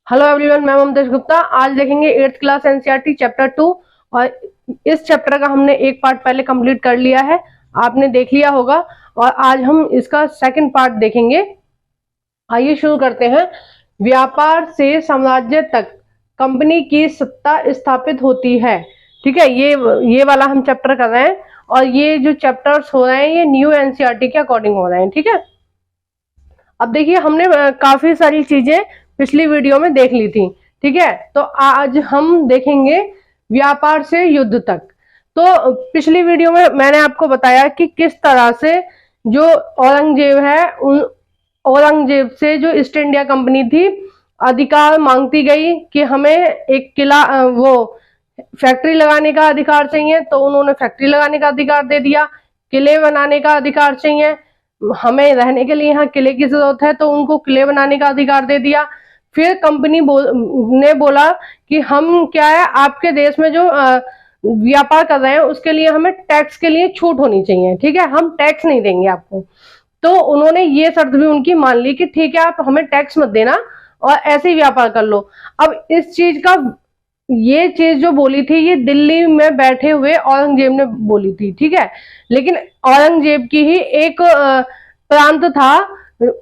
Hello everyone, मैं ममतेश गुप्ता। आज देखेंगे 8th क्लास एनसीईआरटी चैप्टर 2 और इस चैप्टर का हमने एक पार्ट पहले कंप्लीट कर लिया है, आपने देख लिया होगा। और आज हम इसका सेकंड पार्ट देखेंगे। आइए शुरू करते हैं। व्यापार से साम्राज्य तक कंपनी की सत्ता स्थापित होती है। ठीक है, ये वाला हम चैप्टर कर रहे हैं और ये जो चैप्टर्स हो रहे हैं ये न्यू एनसीईआरटी के अकॉर्डिंग हो रहे हैं। ठीक है, अब देखिए हमने काफी सारी चीजें पिछली वीडियो में देख ली थी। ठीक है, तो आज हम देखेंगे व्यापार से युद्ध तक। तो पिछली वीडियो में मैंने आपको बताया कि किस तरह से जो औरंगजेब है, उन औरंगजेब से जो ईस्ट इंडिया कंपनी थी अधिकार मांगती गई कि हमें एक किला वो फैक्ट्री लगाने का अधिकार चाहिए, तो उन्होंने फैक्ट्री लगाने का अधिकार दे दिया। किले बनाने का अधिकार चाहिए, हमें रहने के लिए यहाँ किले की जरूरत है, तो उनको किले बनाने का अधिकार दे दिया। फिर कंपनी ने बोला कि हम क्या है, आपके देश में जो व्यापार कर रहे हैं उसके लिए हमें टैक्स के लिए छूट होनी चाहिए। ठीक है, हम टैक्स नहीं देंगे आपको। तो उन्होंने ये शर्त भी उनकी मान ली कि ठीक है, आप हमें टैक्स मत देना और ऐसे ही व्यापार कर लो। अब इस चीज का ये चीज जो बोली थी ये दिल्ली में बैठे हुए औरंगजेब ने बोली थी। ठीक है, लेकिन औरंगजेब की ही एक प्रांत था,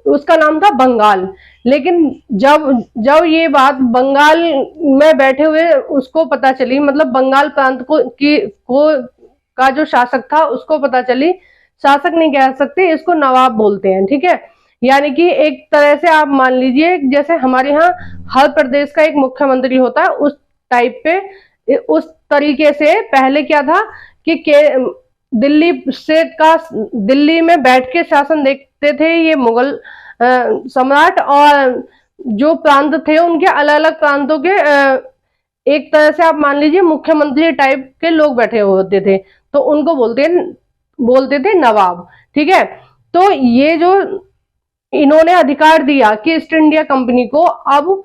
उसका नाम था बंगाल। लेकिन जब जब ये बात बंगाल में बैठे हुए उसको पता चली, मतलब बंगाल प्रांत का जो शासक था उसको पता चली, शासक नहीं कह सकते इसको, नवाब बोलते हैं। ठीक है, यानी कि एक तरह से आप मान लीजिए जैसे हमारे यहाँ हर प्रदेश का एक मुख्यमंत्री होता है, उस टाइप पे, उस तरीके से पहले क्या था कि दिल्ली में बैठ के शासन देखते थे ये मुगल सम्राट, और जो प्रांत थे उनके अलग अलग प्रांतों के एक तरह से आप मान लीजिए मुख्यमंत्री टाइप के लोग बैठे होते थे, तो उनको बोलते थे नवाब। ठीक है, तो ये जो इन्होंने अधिकार दिया कि ईस्ट इंडिया कंपनी को अब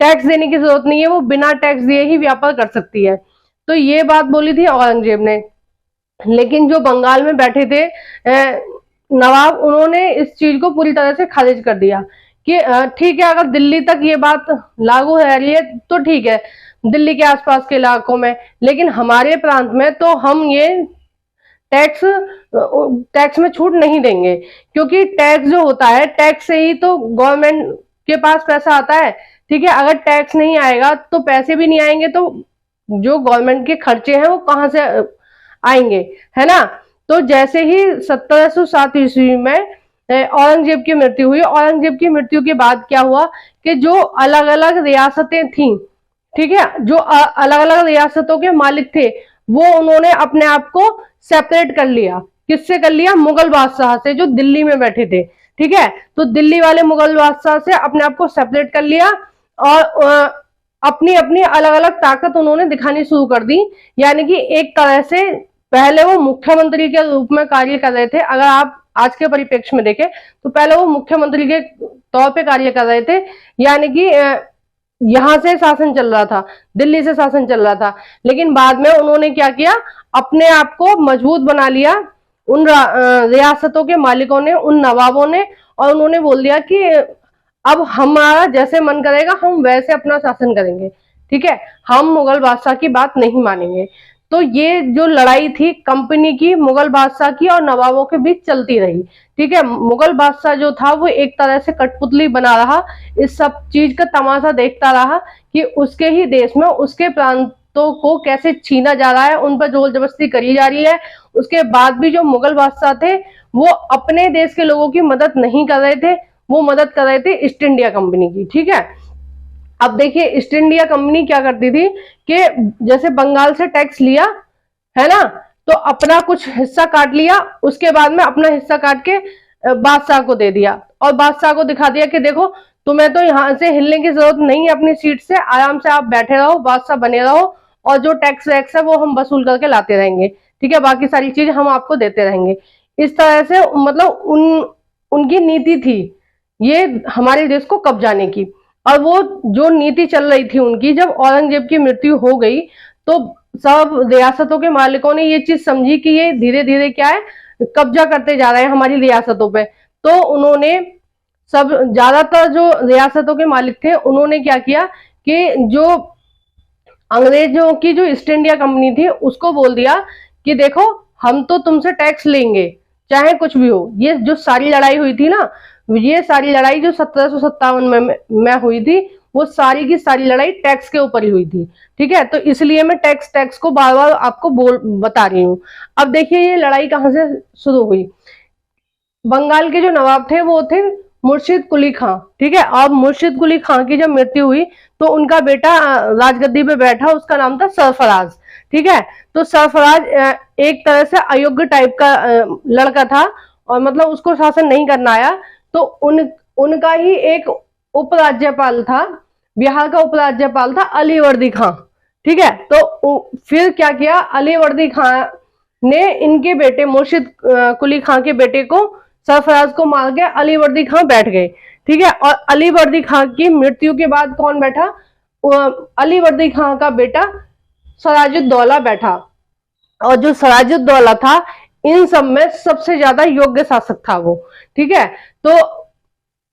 टैक्स देने की जरूरत नहीं है, वो बिना टैक्स दिए ही व्यापार कर सकती है, तो ये बात बोली थी औरंगजेब ने। लेकिन जो बंगाल में बैठे थे नवाब, उन्होंने इस चीज को पूरी तरह से खारिज कर दिया कि ठीक है, अगर दिल्ली तक ये बात लागू है रही है तो ठीक है, दिल्ली के आसपास के इलाकों में, लेकिन हमारे प्रांत में तो हम ये टैक्स में छूट नहीं देंगे, क्योंकि टैक्स जो होता है, टैक्स से ही तो गवर्नमेंट के पास पैसा आता है। ठीक है, अगर टैक्स नहीं आएगा तो पैसे भी नहीं आएंगे, तो जो गवर्नमेंट के खर्चे हैं वो कहां से आएंगे, है ना। तो जैसे ही 1707 ईस्वी में औरंगजेब की मृत्यु हुई, औरंगजेब की मृत्यु के बाद क्या हुआ कि जो अलग अलग रियासतें थी, ठीक है, जो अलग अलग रियासतों के मालिक थे, वो उन्होंने अपने आप को सेपरेट कर लिया। किससे कर लिया? मुगल बादशाह से, जो दिल्ली में बैठे थे। ठीक है, तो दिल्ली वाले मुगल बादशाह से अपने आप को सेपरेट कर लिया और अपनी अपनी अलग अलग ताकत उन्होंने दिखानी शुरू कर दी। यानी कि एक तरह से पहले वो मुख्यमंत्री के रूप में कार्य कर रहे थे, अगर आप आज के परिप्रेक्ष्य में देखें तो पहले वो मुख्यमंत्री के तौर पे कार्य कर रहे थे, यानी कि यहां से शासन चल रहा था, दिल्ली से शासन चल रहा था। लेकिन बाद में उन्होंने क्या किया, अपने आप को मजबूत बना लिया उन रियासतों के मालिकों ने, उन नवाबों ने, और उन्होंने बोल दिया कि अब हमारा जैसे मन करेगा हम वैसे अपना शासन करेंगे। ठीक है, हम मुगल बादशाह की बात नहीं मानेंगे। तो ये जो लड़ाई थी कंपनी की, मुगल बादशाह की और नवाबों के बीच चलती रही। ठीक है, मुगल बादशाह जो था वो एक तरह से कठपुतली बना रहा, इस सब चीज का तमाशा देखता रहा कि उसके ही देश में उसके प्रांतों को कैसे छीना जा रहा है, उन पर जोर जबरदस्ती करी जा रही है। उसके बाद भी जो मुगल बादशाह थे वो अपने देश के लोगों की मदद नहीं कर रहे थे, वो मदद कर रहे थे ईस्ट इंडिया कंपनी की। ठीक है, अब देखिए ईस्ट इंडिया कंपनी क्या करती थी कि जैसे बंगाल से टैक्स लिया, है ना, तो अपना कुछ हिस्सा काट लिया, उसके बाद में अपना हिस्सा काट के बादशाह को दे दिया और बादशाह को दिखा दिया कि देखो तुम्हें तो यहाँ से हिलने की जरूरत नहीं है, अपनी सीट से आराम से आप बैठे रहो, बादशाह बने रहो, और जो टैक्स वैक्स है वो हम वसूल करके लाते रहेंगे। ठीक है, बाकी सारी चीज हम आपको देते रहेंगे। इस तरह से मतलब उनकी नीति थी ये हमारे देश को कब्जाने की। और वो जो नीति चल रही थी उनकी, जब औरंगजेब की मृत्यु हो गई तो सब रियासतों के मालिकों ने ये चीज समझी कि ये धीरे धीरे क्या है, कब्जा करते जा रहे हैं हमारी रियासतों पे। तो उन्होंने सब ज्यादातर जो रियासतों के मालिक थे उन्होंने क्या किया कि जो अंग्रेजों की जो ईस्ट इंडिया कंपनी थी उसको बोल दिया कि देखो हम तो तुमसे टैक्स लेंगे चाहे कुछ भी हो। ये जो सारी लड़ाई हुई थी ना, ये सारी लड़ाई जो 1757 में हुई थी, वो सारी की सारी लड़ाई टैक्स के ऊपर ही हुई थी। ठीक है, तो इसलिए मैं टैक्स टैक्स को बार बार आपको बता रही हूँ। अब देखिए ये लड़ाई कहाँ से शुरू हुई। बंगाल के जो नवाब थे वो थे मुर्शिद कुली खां। ठीक है, अब मुर्शिद कुली खां की जब मृत्यु हुई तो उनका बेटा राजगद्दी पे बैठा, उसका नाम था सरफराज। ठीक है, तो सरफराज एक तरह से अयोग्य टाइप का लड़का था और मतलब उसको शासन नहीं करना आया, तो उनका ही एक उपराज्यपाल था, बिहार का उपराज्यपाल था अलीवर्दी खां। ठीक है, तो फिर क्या किया, अलीवर्दी खां ने इनके बेटे मुर्शिद कुली खां के बेटे को, सरफराज को मार के अलीवर्दी खां बैठ गए। ठीक है, और अलीवर्दी खां की मृत्यु के बाद कौन बैठा, अलीवर्दी खां का बेटा सराजुद्दौला बैठा। और जो सराजुद्दौला था इन सब में सबसे ज्यादा योग्य शासक था वो। ठीक है, तो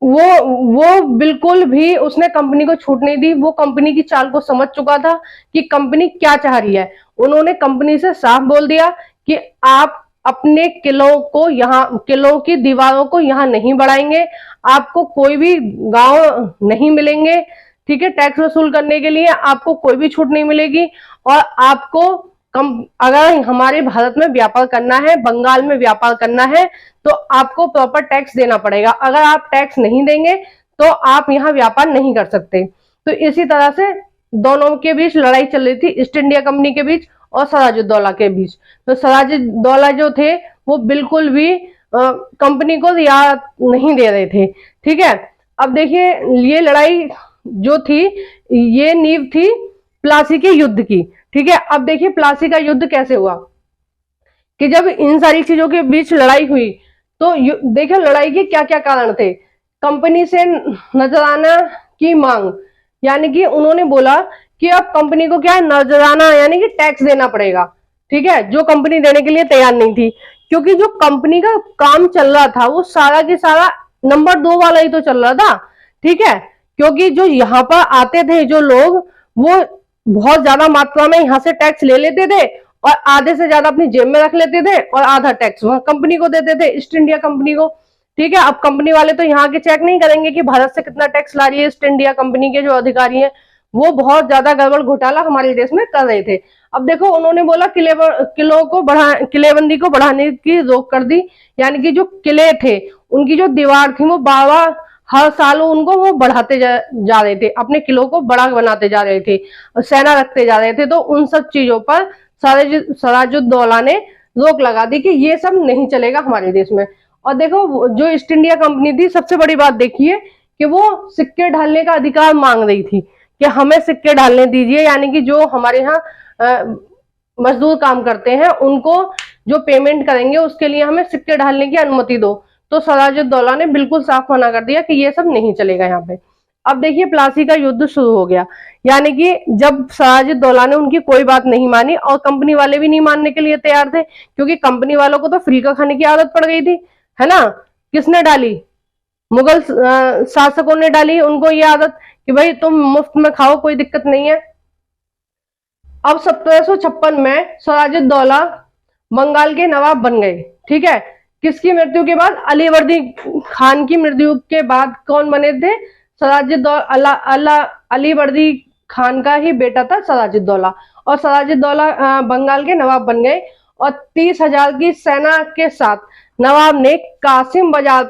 वो बिल्कुल भी उसने कंपनी को छूट नहीं दी। वो कंपनी की चाल को समझ चुका था कि कंपनी क्या चाह रही है। उन्होंने कंपनी से साफ बोल दिया कि आप अपने किलों को यहाँ, किलों की दीवारों को यहाँ नहीं बढ़ाएंगे, आपको कोई भी गांव नहीं मिलेंगे। ठीक है, टैक्स वसूल करने के लिए आपको कोई भी छूट नहीं मिलेगी, और आपको अगर हमारे भारत में व्यापार करना है, बंगाल में व्यापार करना है, तो आपको प्रॉपर टैक्स देना पड़ेगा। अगर आप टैक्स नहीं देंगे तो आप यहाँ व्यापार नहीं कर सकते। तो इसी तरह से दोनों के बीच लड़ाई चल रही थी, ईस्ट इंडिया कंपनी के बीच और सराजुद्दौला के बीच। तो सराजुद्दौला जो थे वो बिल्कुल भी कंपनी को रियायत नहीं दे रहे थे। ठीक है, अब देखिए ये लड़ाई जो थी ये नींव थी प्लासी के युद्ध की। ठीक है, अब देखिए प्लासी का युद्ध कैसे हुआ कि जब इन सारी चीजों के बीच लड़ाई हुई तो देखिए लड़ाई के क्या क्या कारण थे। कंपनी से नजराना की मांग, यानी कि उन्होंने बोला कि अब कंपनी को क्या है, नजराना यानी कि टैक्स देना पड़ेगा। ठीक है, जो कंपनी देने के लिए तैयार नहीं थी, क्योंकि जो कंपनी का काम चल रहा था वो सारा की सारा नंबर 2 वाला ही तो चल रहा था। ठीक है, क्योंकि जो यहाँ पर आते थे जो लोग, वो बहुत ज्यादा मात्रा में यहाँ से टैक्स ले लेते थे और आधे से ज्यादा अपनी जेब में रख लेते थे और आधा टैक्स वहां कंपनी को देते थे, ईस्ट इंडिया कंपनी को। ठीक है, अब कंपनी वाले तो यहाँ के चेक नहीं करेंगे कि भारत से कितना टैक्स ला रही है ईस्ट इंडिया कंपनी के जो अधिकारी हैं, वो बहुत ज्यादा गड़बड़ घोटाला हमारे देश में कर रहे थे। अब देखो उन्होंने बोला किलेबंदी को बढ़ाने की रोक कर दी, यानी कि जो किले थे उनकी जो दीवार थी वो बार हर साल उनको वो बढ़ाते जा रहे थे, अपने किलों को बड़ा बनाते जा रहे थे, सेना रखते जा रहे थे। तो उन सब चीजों पर सराजुद्दौला ने रोक लगा दी कि ये सब नहीं चलेगा हमारे देश में। और देखो जो ईस्ट इंडिया कंपनी थी, सबसे बड़ी बात देखिए कि वो सिक्के ढालने का अधिकार मांग रही थी कि हमें सिक्के ढालने दीजिए, यानी कि जो हमारे यहाँ मजदूर काम करते हैं उनको जो पेमेंट करेंगे उसके लिए हमें सिक्के ढालने की अनुमति दो। तो सराजुद्दौला ने बिल्कुल साफ मना कर दिया कि ये सब नहीं चलेगा यहाँ पे। अब देखिए प्लासी का युद्ध शुरू हो गया, यानी कि जब सराजुद्दौला ने उनकी कोई बात नहीं मानी और कंपनी वाले भी नहीं मानने के लिए तैयार थे, क्योंकि कंपनी वालों को तो फ्री का खाने की आदत पड़ गई थी, है ना। किसने डाली, मुगल शासकों ने डाली उनको ये आदत कि भाई तुम मुफ्त में खाओ, कोई दिक्कत नहीं है। अब 1756 में सराजुद्दौला बंगाल के नवाब बन गए। ठीक है, किसकी मृत्यु के बाद, अलीवर्दी खान की मृत्यु के बाद कौन बने थे, सराजुद्दौला, अलीवर्दी खान का ही बेटा था सराजुद्दौला। और सराजुद्दौला बंगाल के नवाब बन गए और 30,000 की सेना के साथ नवाब ने कासिम बाजार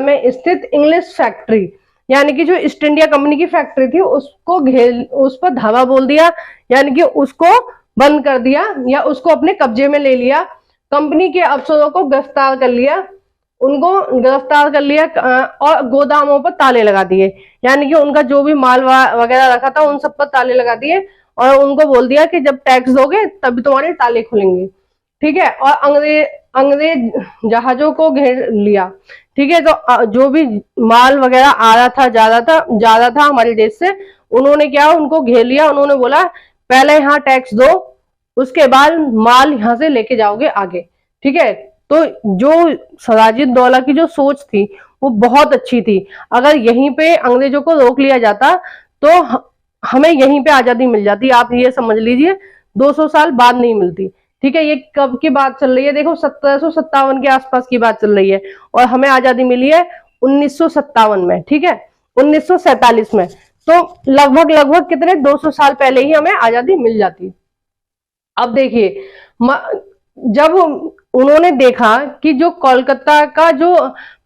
में स्थित इंग्लिश फैक्ट्री, यानी कि जो ईस्ट इंडिया कंपनी की फैक्ट्री थी उसको उस पर धावा बोल दिया, यानी कि उसको बंद कर दिया या उसको अपने कब्जे में ले लिया। कंपनी के अफसरों को गिरफ्तार कर लिया, और गोदामों पर ताले लगा दिए, यानी कि उनका जो भी माल वगैरह रखा था उन सब पर ताले लगा दिए और उनको बोल दिया कि जब टैक्स दोगे तभी तुम्हारे ताले खुलेंगे। ठीक है, और अंग्रेज जहाजों को घेर लिया। ठीक है, तो जो भी माल वगैरह आ रहा था, जा रहा था हमारे देश से, उन्होंने क्या, उनको घेर लिया। उन्होंने बोला पहले यहाँ टैक्स दो, उसके बाद माल यहाँ से लेके जाओगे आगे। ठीक है, तो जो सिराजुद्दौला की जो सोच थी वो बहुत अच्छी थी। अगर यहीं पे अंग्रेजों को रोक लिया जाता तो हमें यहीं पे आजादी मिल जाती। आप ये समझ लीजिए 200 साल बाद नहीं मिलती। ठीक है, ये कब की बात चल रही है, देखो 1757 के आसपास की बात चल रही है और हमें आजादी मिली है 1957 में। ठीक है, 1947 में। तो लगभग लगभग कितने 200 साल पहले ही हमें आजादी मिल जाती। अब देखिए, जब उन्होंने देखा कि जो कोलकाता का जो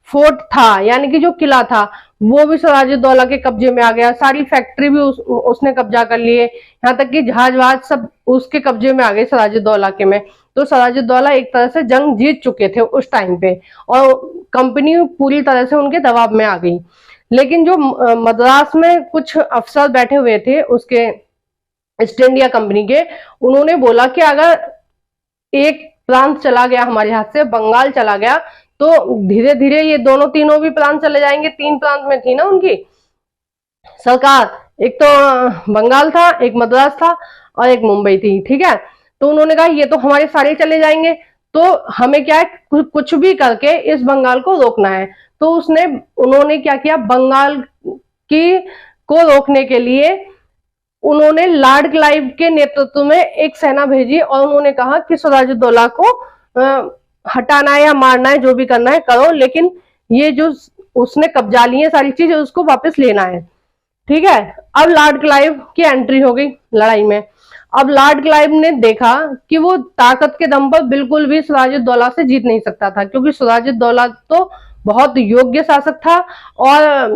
फोर्ट था यानी कि जो किला था वो भी सिराजुद्दौला के कब्जे में आ गया, सारी फैक्ट्री भी उसने कब्जा कर लिए, यहाँ तक कि जहाज वहाज सब उसके कब्जे में आ गए सिराजुद्दौला के में। तो सिराजुद्दौला एक तरह से जंग जीत चुके थे उस टाइम पे और कंपनी पूरी तरह से उनके दबाव में आ गई। लेकिन जो मद्रास में कुछ अफसर बैठे हुए थे उसके ईस्ट इंडिया कंपनी के, उन्होंने बोला कि अगर एक प्रांत चला गया हमारे हाथ से, बंगाल चला गया, तो धीरे धीरे ये दोनों तीनों भी प्रांत चले जाएंगे। 3 प्रांत में थी ना उनकी सरकार, एक तो बंगाल था, एक मद्रास था और एक मुंबई थी। ठीक है, तो उन्होंने कहा ये तो हमारे सारे चले जाएंगे, तो हमें क्या है कुछ भी करके इस बंगाल को रोकना है। तो उन्होंने क्या किया, बंगाल की को रोकने के लिए उन्होंने लॉर्ड क्लाइव के नेतृत्व में एक सेना भेजी और उन्होंने कहा कि सिराजुद्दौला को हटाना है या मारना है, जो भी करना है करो, लेकिन ये जो उसने कब्जा ली है सारी चीज उसको वापस लेना है। ठीक है, अब लॉर्ड क्लाइव की एंट्री हो गई लड़ाई में। अब लॉर्ड क्लाइव ने देखा कि वो ताकत के दम पर बिल्कुल भी सिराजुद्दौला से जीत नहीं सकता था, क्योंकि सिराजुद्दौला तो बहुत योग्य शासक था और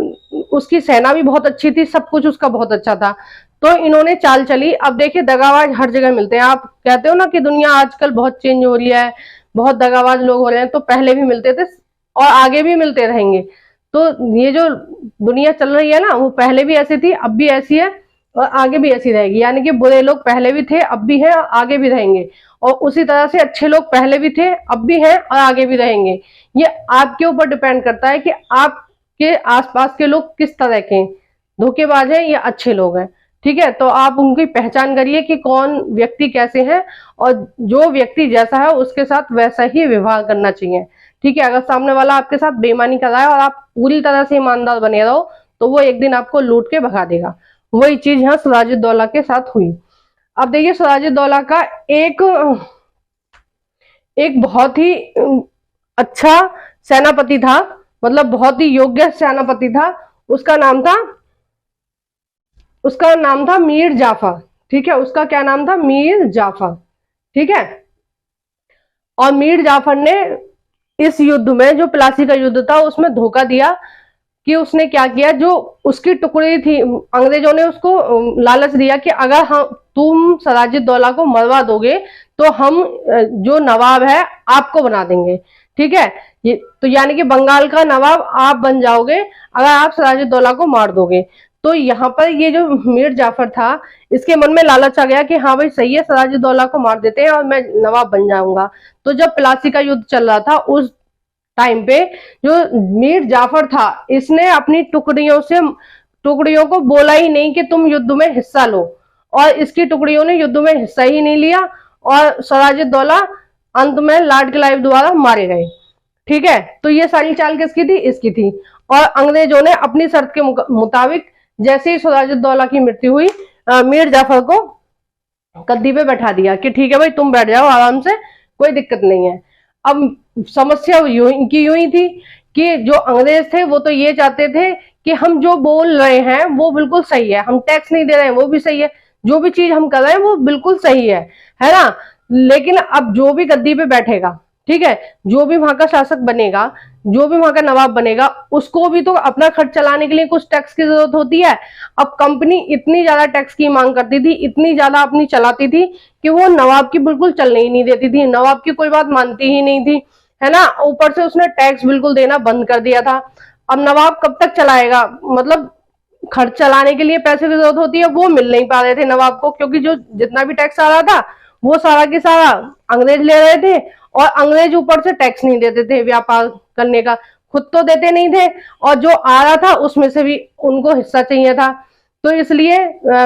उसकी सेना भी बहुत अच्छी थी, सब कुछ उसका बहुत अच्छा था। तो इन्होंने चाल चली। अब देखिए, दगाबाज हर जगह मिलते हैं। आप कहते हो ना कि दुनिया आजकल बहुत चेंज हो रही है, बहुत दगाबाज लोग हो रहे हैं, तो पहले भी मिलते थे और आगे भी मिलते रहेंगे। तो ये जो दुनिया चल रही है ना, वो पहले भी ऐसी थी, अब भी ऐसी है और आगे भी ऐसी रहेगी। यानी कि बुरे लोग पहले भी थे, अब भी हैं और आगे भी रहेंगे, और उसी तरह से अच्छे लोग पहले भी थे, अब भी हैं और आगे भी रहेंगे। ये आपके ऊपर डिपेंड करता है कि आपके आसपास के लोग किस तरह के, धोखेबाज हैं या अच्छे लोग हैं। ठीक है, तो आप उनकी पहचान करिए कि कौन व्यक्ति कैसे हैं, और जो व्यक्ति जैसा है उसके साथ वैसा ही व्यवहार करना चाहिए। ठीक है, अगर सामने वाला आपके साथ बेईमानी कर रहा है और आप पूरी तरह से ईमानदार बने रहो, तो वो एक दिन आपको लूट के भगा देगा। वही चीज यहाँ सिराजुद्दौला के साथ हुई। अब देखिए, सिराजुद्दौला का एक बहुत ही अच्छा सेनापति था, मतलब बहुत ही योग्य सेनापति था। उसका नाम था मीर जाफर। ठीक है, उसका क्या नाम था, मीर जाफर। ठीक है, और मीर जाफर ने इस युद्ध में, जो प्लासी का युद्ध था, उसमें धोखा दिया। कि उसने क्या किया, जो उसकी टुकड़ी थी, अंग्रेजों ने उसको लालच दिया कि अगर हम तुम सिराजुद्दौला को मरवा दोगे तो हम जो नवाब है आपको बना देंगे। ठीक है, ये तो यानी कि बंगाल का नवाब आप बन जाओगे अगर आप सिराजुद्दौला को मार दोगे। तो यहाँ पर ये जो मीर जाफर था, इसके मन में लालच आ गया कि हाँ भाई सही है, सिराजुद्दौला को मार देते हैं और मैं नवाब बन जाऊंगा। तो जब प्लासी का युद्ध चल रहा था उस टाइम पे, जो मीर जाफर था, इसने अपनी टुकड़ियों को बोला ही नहीं कि तुम युद्ध में हिस्सा लो, और इसकी टुकड़ियों ने युद्ध में हिस्सा ही नहीं लिया और सिराजुद्दौला अंत में लॉर्ड क्लाइव द्वारा मारे गए। ठीक है, तो ये सारी चाल किसकी थी, इसकी थी। और अंग्रेजों ने अपनी शर्त के मुताबिक जैसे ही सिराजुद्दौला की मृत्यु हुई, मीर जाफर को गद्दी पे बैठा दिया कि ठीक है भाई तुम बैठ जाओ आराम से, कोई दिक्कत नहीं है। अब समस्या यूं ही थी कि जो अंग्रेज थे वो तो ये चाहते थे कि हम जो बोल रहे हैं वो बिल्कुल सही है, हम टैक्स नहीं दे रहे हैं वो भी सही है, जो भी चीज हम कर रहे हैं वो बिल्कुल सही है ना। लेकिन अब जो भी गद्दी पे बैठेगा, ठीक है, जो भी वहां का शासक बनेगा, जो भी वहां का नवाब बनेगा, उसको भी तो अपना खर्च चलाने के लिए कुछ टैक्स की जरूरत होती है। अब कंपनी इतनी ज्यादा टैक्स की मांग करती थी, इतनी ज्यादा अपनी चलाती थी कि वो नवाब की बिल्कुल चलने ही नहीं देती थी, नवाब की कोई बात मानती ही नहीं थी, है ना। ऊपर से उसने टैक्स बिल्कुल देना बंद कर दिया था। अब नवाब कब तक चलाएगा, मतलब खर्च चलाने के लिए पैसे की जरूरत होती है, वो मिल नहीं पा रहे थे नवाब को, क्योंकि जो जितना भी टैक्स आ रहा था वो सारा की सारा अंग्रेज ले रहे थे, और अंग्रेज ऊपर से टैक्स नहीं देते थे व्यापार करने का, खुद तो देते नहीं थे, और जो आ रहा था उसमें से भी उनको हिस्सा चाहिए था। तो इसलिए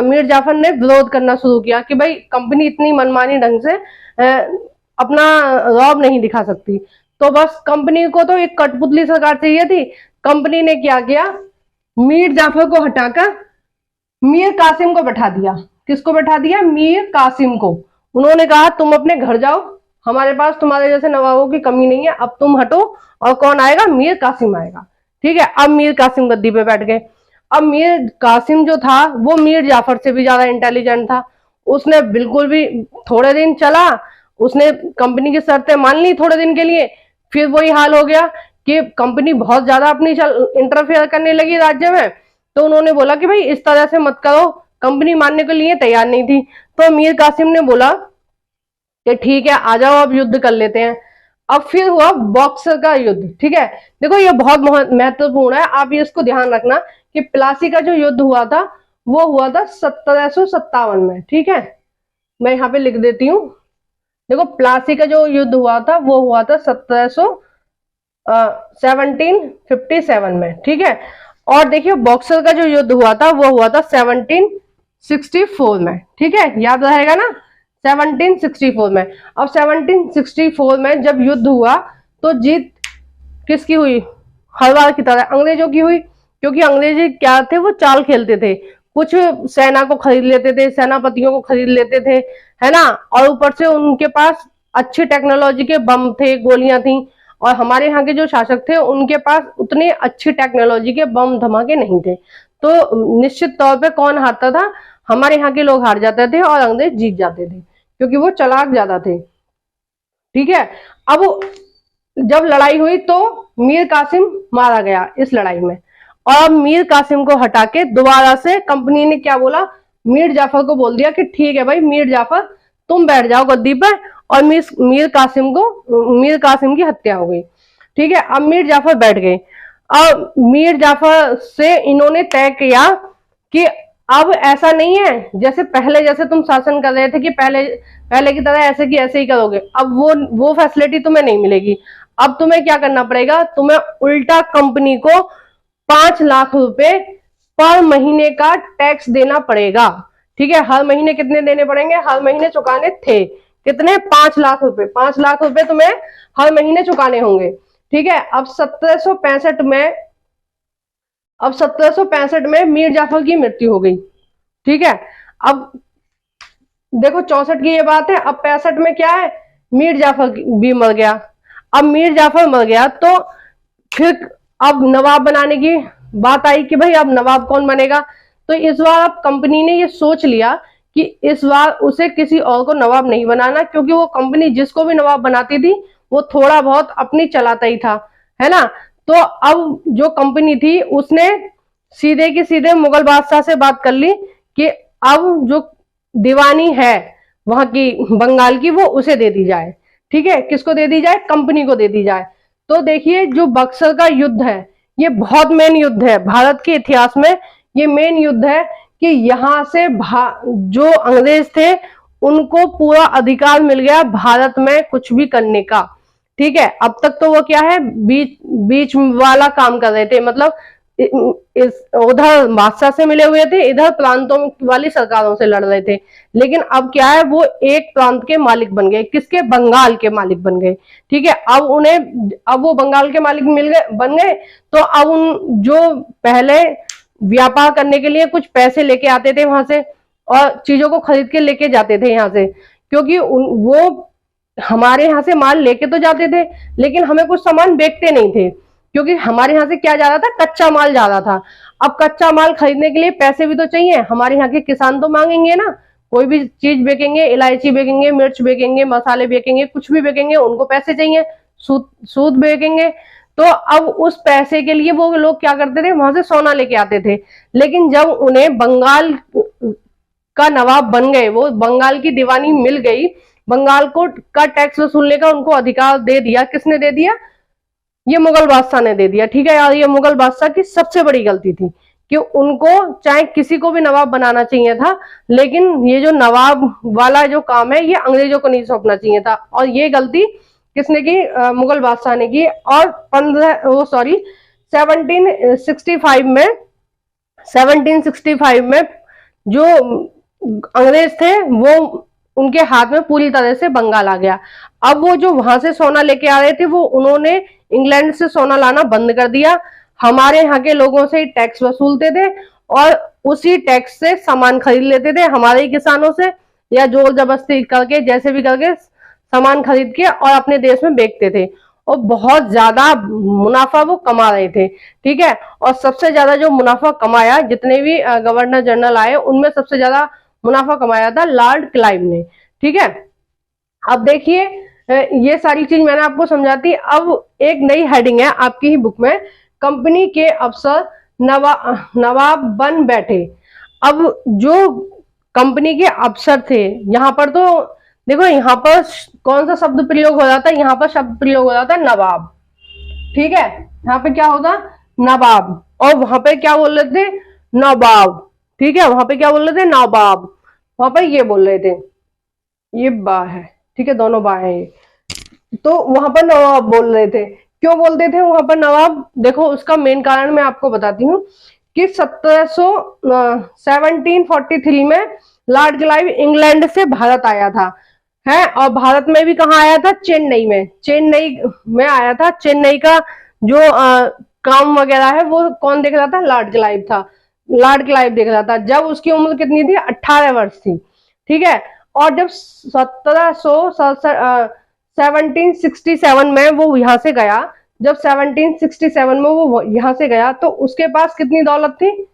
मीर जाफर ने विरोध करना शुरू किया कि भाई कंपनी इतनी मनमानी ढंग से अपना रौब नहीं दिखा सकती। तो बस कंपनी को तो एक कठपुतली सरकार चाहिए थी। कंपनी ने क्या किया, मीर जाफर को हटाकर मीर कासिम को बैठा दिया। किसको बैठा दिया, मीर कासिम को। उन्होंने कहा तुम अपने घर जाओ, हमारे पास तुम्हारे जैसे नवाबों की कमी नहीं है, अब तुम हटो। और कौन आएगा, मीर कासिम आएगा। ठीक है, अब मीर कासिम गद्दी पे बैठ गए। अब मीर कासिम जो था वो मीर जाफर से भी ज्यादा इंटेलिजेंट था। उसने बिल्कुल भी, थोड़े दिन चला, उसने कंपनी की शर्तें मान ली थोड़े दिन के लिए, फिर वही हाल हो गया कि कंपनी बहुत ज्यादा अपनी इंटरफेयर करने लगी राज्य में। तो उन्होंने बोला कि भाई इस तरह से मत करो, कंपनी मानने के लिए तैयार नहीं थी। तो मीर कासिम ने बोला कि ठीक है, आ जाओ अब युद्ध कर लेते हैं। अब फिर हुआ बॉक्सर का युद्ध। ठीक है, देखो ये बहुत महत्वपूर्ण है, आप ये इसको ध्यान रखना कि प्लासी का जो युद्ध हुआ था वो हुआ था 1757 में। ठीक है, मैं यहाँ पे लिख देती हूँ। देखो प्लासी का जो युद्ध हुआ था वो हुआ था 1757 में। ठीक है, और देखिए बॉक्सर का जो युद्ध हुआ था वो हुआ था 1764 में। ठीक है, याद रहेगा ना, 1764 में। अब 1764 में जब युद्ध हुआ तो जीत किसकी हुई, हर बार की तरह अंग्रेजों की हुई। क्योंकि अंग्रेजी क्या थे, वो चाल खेलते थे, कुछ सेना को खरीद लेते थे, सेनापतियों को खरीद लेते थे, है ना। और ऊपर से उनके पास अच्छी टेक्नोलॉजी के बम थे, गोलियां थी। और हमारे यहाँ के जो शासक थे उनके पास उतनी अच्छी टेक्नोलॉजी के बम धमाके नहीं थे। तो निश्चित तौर पे कौन हारता था, हमारे यहाँ के लोग हार जाते थे और अंग्रेज जीत जाते थे, क्योंकि वो चालाक ज्यादा थे। ठीक है, अब जब लड़ाई हुई तो मीर कासिम मारा गया इस लड़ाई में। और अब मीर कासिम को हटा के दोबारा से कंपनी ने क्या बोला, मीर जाफर को बोल दिया कि ठीक है भाई मीर जाफर तुम बैठ जाओ गद्दी पर। और मीर कासिम की हत्या हो गई। ठीक है, अब मीर जाफर बैठ गए। अब मीर जाफर से इन्होंने तय किया कि अब ऐसा नहीं है जैसे पहले, जैसे तुम शासन कर रहे थे कि पहले की तरह ऐसे की ऐसे ही करोगे, अब वो फैसिलिटी तुम्हें नहीं मिलेगी। अब तुम्हें क्या करना पड़ेगा, तुम्हें उल्टा कंपनी को 5 लाख रुपए पर महीने का टैक्स देना पड़ेगा। ठीक है, हर महीने कितने देने पड़ेंगे, हर महीने चुकाने थे कितने, 5 लाख रुपए। 5 लाख रुपए तुम्हें हर महीने चुकाने होंगे। ठीक है, अब 1765 में मीर जाफर की मृत्यु हो गई। ठीक है, अब देखो 64 की ये बात है, अब 65 में क्या है, मीर जाफर भी मर गया। अब मीर जाफर मर गया तो फिर अब नवाब बनाने की बात आई कि भाई अब नवाब कौन बनेगा। तो इस बार अब कंपनी ने ये सोच लिया कि इस बार उसे किसी और को नवाब नहीं बनाना, क्योंकि वो कंपनी जिसको भी नवाब बनाती थी वो थोड़ा बहुत अपनी चलाता ही था, है ना। तो अब जो कंपनी थी उसने सीधे की सीधे मुगल बादशाह से बात कर ली कि अब जो दीवानी है वहां की बंगाल की वो उसे दे दी जाए। ठीक है, किसको दे दी जाए, कंपनी को दे दी जाए। तो देखिए जो बक्सर का युद्ध है ये बहुत मेन युद्ध है भारत के इतिहास में। ये मेन युद्ध है कि यहां से जो अंग्रेज थे उनको पूरा अधिकार मिल गया भारत में कुछ भी करने का। ठीक है, अब तक तो वो क्या है, बीच वाला काम कर रहे थे, मतलब उधर बादशाह से मिले हुए थे, इधर प्रांतों वाली सरकारों से लड़ रहे थे। लेकिन अब क्या है, वो एक प्रांत के मालिक बन गए, किसके, बंगाल के मालिक बन गए। ठीक है, अब वो बंगाल के मालिक बन गए। तो अब उन जो पहले व्यापार करने के लिए कुछ पैसे लेके आते थे वहां से और चीजों को खरीद के लेके जाते थे यहाँ से, क्योंकि वो हमारे यहाँ से माल लेके तो जाते थे लेकिन हमें कुछ सामान बेचते नहीं थे, क्योंकि हमारे यहाँ से क्या जा रहा था, कच्चा माल जा रहा था। अब कच्चा माल खरीदने के लिए पैसे भी तो चाहिए, हमारे यहाँ के किसान तो मांगेंगे ना, कोई भी चीज बेचेंगे, इलायची बेचेंगे, मिर्च बेचेंगे, मसाले बेचेंगे, कुछ भी बेचेंगे, उनको पैसे चाहिए, सूद बेचेंगे। तो अब उस पैसे के लिए वो लोग क्या करते थे, वहां से सोना लेके आते थे। लेकिन जब उन्हें बंगाल का नवाब बन गए, वो बंगाल की दीवानी मिल गई, बंगाल को का टैक्स वसूलने का उनको अधिकार दे दिया, किसने दे दिया, ये मुगल बादशाह ने दे दिया। ठीक है यार, ये मुगल बादशाह की सबसे बड़ी गलती थी कि उनको चाहे किसी को भी नवाब बनाना चाहिए था, लेकिन ये जो नवाब वाला जो काम है ये अंग्रेजों को नहीं सौंपना चाहिए था। और ये गलती किसने की, मुगल बादशाह ने की। और 1765 में जो अंग्रेज थे वो उनके हाथ में पूरी तरह से बंगाल आ गया। अब वो जो वहां से सोना लेके आ रहे थे वो उन्होंने इंग्लैंड से सोना लाना बंद कर दिया। हमारे यहाँ के लोगों से टैक्स वसूलते थे और उसी टैक्स से सामान खरीद लेते थे हमारे ही किसानों से, या जोर जबरदस्ती करके जैसे भी करके सामान खरीद के और अपने देश में बेचते थे और बहुत ज्यादा मुनाफा वो कमा रहे थे। ठीक है, और सबसे ज्यादा जो मुनाफा कमाया, जितने भी गवर्नर जनरल आए उनमें सबसे ज्यादा मुनाफा कमाया था लॉर्ड क्लाइव ने। ठीक है, अब देखिए ये सारी चीज मैंने आपको समझाती। अब एक नई हेडिंग है आपकी ही बुक में, कंपनी के अफसर नवाब बन बैठे। अब जो कंपनी के अफसर थे, यहाँ पर तो देखो यहाँ पर कौन सा शब्द प्रयोग हो जाता है, यहाँ पर शब्द प्रयोग हो जाता है नवाब। ठीक है, यहाँ पे क्या होता नवाब, और वहां पे क्या बोल रहे थे नवाब। ठीक है, वहां पे क्या बोल रहे थे नवाब, वहां पर ये बोल रहे थे, ये बा है, ठीक है, दोनों बा है ये, तो वहां पर नवाब बोल रहे थे। क्यों बोलते थे वहां पर नवाब, देखो उसका मेन कारण मैं आपको बताती हूँ कि 1743 में लॉर्ड क्लाइव इंग्लैंड से भारत आया था है, और भारत में भी कहाँ आया था, चेन्नई में, चेन्नई में आया था। चेन्नई का जो काम वगैरह है वो कौन देख रहा था, लॉर्ड क्लाइव था, लॉर्ड क्लाइव देख रहा था। जब उसकी उम्र कितनी थी, 18 वर्ष थी। ठीक है, और जब 1767 में वो यहाँ से गया, जब 1767 में वो यहाँ से गया तो उसके पास कितनी दौलत थी,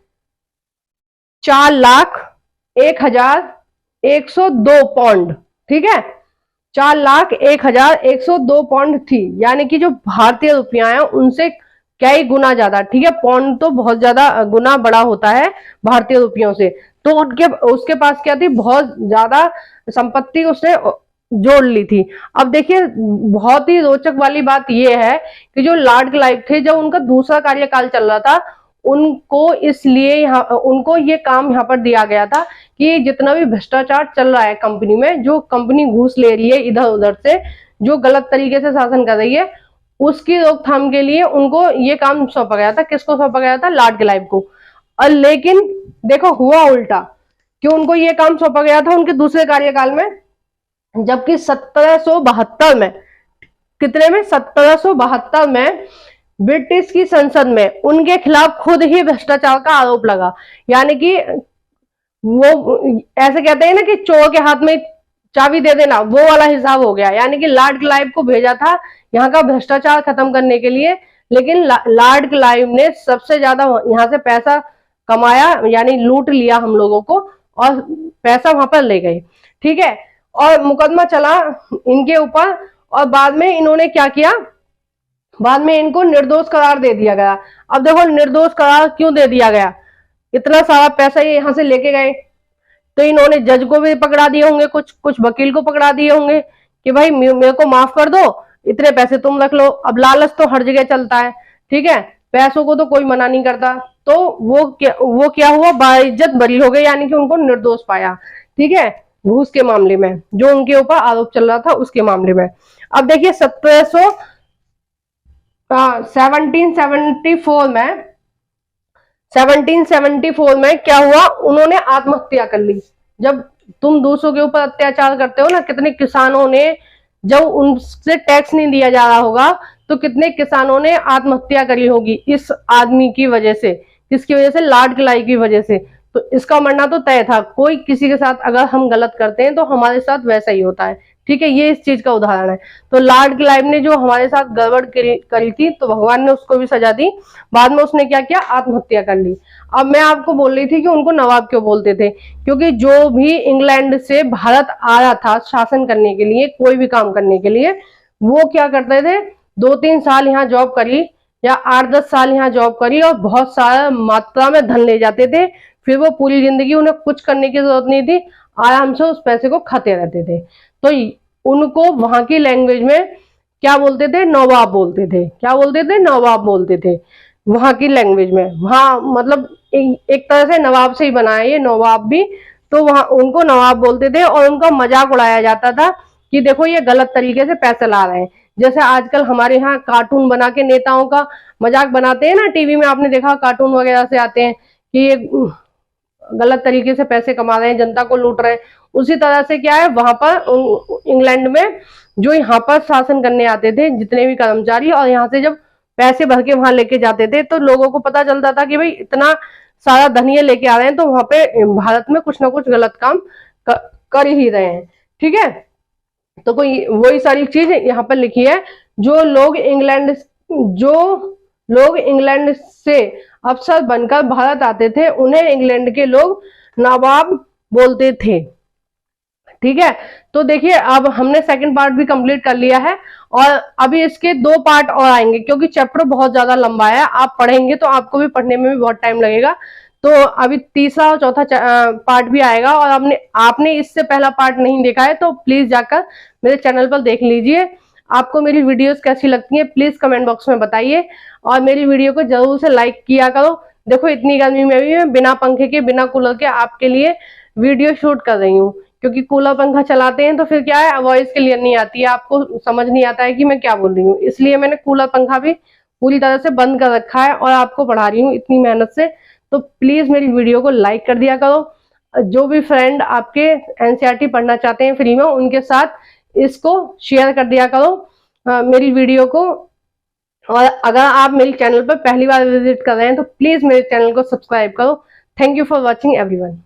4,01,102 पौंड। ठीक है, 4,01,102 पौंड थी, यानी कि जो भारतीय रुपया है उनसे कई गुना ज्यादा। ठीक है, पौंड तो बहुत ज्यादा गुना बड़ा होता है भारतीय रुपयों से, तो उनके उसके पास क्या थी, बहुत ज्यादा संपत्ति उसने जोड़ ली थी। अब देखिए बहुत ही रोचक वाली बात यह है कि जो लॉर्ड क्लाइव थे, जब उनका दूसरा कार्यकाल चल रहा था, उनको इसलिए यहाँ उनको ये काम यहाँ पर दिया गया था कि जितना भी भ्रष्टाचार चल रहा है कंपनी में, जो कंपनी घूस ले रही है इधर उधर से, जो गलत तरीके से शासन कर रही है, उसकी रोकथाम के लिए उनको ये काम सौंपा गया था। किसको सौंपा गया था, लॉर्ड क्लाइव को। और लेकिन देखो हुआ उल्टा, कि उनको ये काम सौंपा गया था उनके दूसरे कार्यकाल में, जबकि 1772 में, कितने में, 1772 में ब्रिटिश की संसद में उनके खिलाफ खुद ही भ्रष्टाचार का आरोप लगा। यानी कि वो ऐसे कहते हैं ना कि चोर के हाथ में चाबी दे देना, वो वाला हिसाब हो गया। यानी कि लॉर्ड क्लाइव को भेजा था यहाँ का भ्रष्टाचार खत्म करने के लिए, लेकिन लॉर्ड क्लाइव ने सबसे ज्यादा यहाँ से पैसा कमाया, यानी लूट लिया हम लोगों को और पैसा वहां पर ले गए। ठीक है, और मुकदमा चला इनके ऊपर, और बाद में इन्होंने क्या किया, बाद में इनको निर्दोष करार दे दिया गया। अब देखो निर्दोष करार क्यों दे दिया गया, इतना सारा पैसा ये यहाँ से लेके गए, तो इन्होंने जज को भी पकड़ा दिए होंगे, कुछ कुछ वकील को पकड़ा दिए होंगे कि भाई मेरे को माफ कर दो, इतने पैसे तुम रख लो। अब लालच तो हर जगह चलता है, ठीक है, पैसों को तो कोई मना नहीं करता। तो वो क्या हुआ, बाइज्जत बरी हो गई, यानी कि उनको निर्दोष पाया। ठीक है, घूस के मामले में, जो उनके ऊपर आरोप चल रहा था उसके मामले में। अब देखिए 1774 में क्या हुआ, उन्होंने आत्महत्या कर ली। जब तुम दूसरों के ऊपर अत्याचार करते हो ना, कितने किसानों ने, जब उनसे टैक्स नहीं दिया जा रहा होगा तो कितने किसानों ने आत्महत्या करी होगी इस आदमी की वजह से। किसकी वजह से, लॉर्ड क्लाइव की वजह से। तो इसका मरना तो तय था, कोई किसी के साथ अगर हम गलत करते हैं तो हमारे साथ वैसा ही होता है। ठीक है, ये इस चीज का उदाहरण है। तो लॉर्ड क्लाइव ने जो हमारे साथ गड़बड़ करी थी, तो भगवान ने उसको भी सजा दी। बाद में उसने क्या किया, आत्महत्या कर ली। अब मैं आपको बोल रही थी कि उनको नवाब क्यों बोलते थे, क्योंकि जो भी इंग्लैंड से भारत आ रहा था शासन करने के लिए, कोई भी काम करने के लिए, वो क्या करते थे, 2-3 साल यहाँ जॉब करी या 8-10 साल यहाँ जॉब करी और बहुत सारा मात्रा में धन ले जाते थे। फिर वो पूरी जिंदगी, उन्हें कुछ करने की जरूरत नहीं थी, आराम से उस पैसे को खाते रहते थे। तो उनको वहां की लैंग्वेज में क्या बोलते थे, नवाब बोलते थे। क्या बोलते थे, नवाब बोलते थे वहां की लैंग्वेज में। वहां मतलब एक तरह से नवाब से ही बना है ये नवाब भी, तो वहां उनको नवाब बोलते थे और उनका मजाक उड़ाया जाता था कि देखो ये गलत तरीके से पैसे ला रहे हैं। जैसे आजकल हमारे यहाँ कार्टून बना के नेताओं का मजाक बनाते हैं ना, टीवी में आपने देखा कार्टून वगैरह से आते हैं कि ये गलत तरीके से पैसे कमा रहे हैं, जनता को लूट रहे हैं। उसी तरह से क्या है वहां पर इंग्लैंड में जो यहाँ पर शासन करने आते थे जितने भी कर्मचारी, और यहाँ से जब पैसे भर के वहां लेके जाते थे तो लोगों को पता चलता था कि भाई इतना सारा धनिया लेके आ रहे हैं तो वहां पे भारत में कुछ ना कुछ गलत काम कर ही रहे हैं। ठीक है, तो कोई वही सारी चीज यहाँ पर लिखी है। जो लोग इंग्लैंड से अफसर बनकर भारत आते थे उन्हें इंग्लैंड के लोग नवाब बोलते थे। ठीक है, तो देखिए अब हमने सेकंड पार्ट भी कंप्लीट कर लिया है और अभी इसके 2 पार्ट और आएंगे क्योंकि चैप्टर बहुत ज्यादा लंबा है। आप पढ़ेंगे तो आपको भी पढ़ने में भी बहुत टाइम लगेगा। तो अभी तीसरा और चौथा पार्ट भी आएगा और आपने इससे पहला पार्ट नहीं देखा है तो प्लीज जाकर मेरे चैनल पर देख लीजिए। आपको मेरी वीडियोस कैसी लगती है प्लीज कमेंट बॉक्स में बताइए और मेरी वीडियो को जरूर से लाइक किया करो। देखो इतनी गर्मी में भी मैं बिना पंखे के बिना कूलर के आपके लिए वीडियो शूट कर रही हूँ, क्योंकि कूलर पंखा चलाते हैं तो फिर क्या है वॉइस क्लियर नहीं आती है, आपको समझ नहीं आता है कि मैं क्या बोल रही हूँ। इसलिए मैंने कूलर पंखा भी पूरी तरह से बंद कर रखा है और आपको पढ़ा रही हूँ इतनी मेहनत से। तो प्लीज मेरी वीडियो को लाइक कर दिया करो। जो भी फ्रेंड आपके एनसीईआरटी पढ़ना चाहते हैं फ्री में उनके साथ इसको शेयर कर दिया करो मेरी वीडियो को। और अगर आप मेरे चैनल पर पहली बार विजिट कर रहे हैं तो प्लीज मेरे चैनल को सब्सक्राइब करो। Thank you for watching everyone.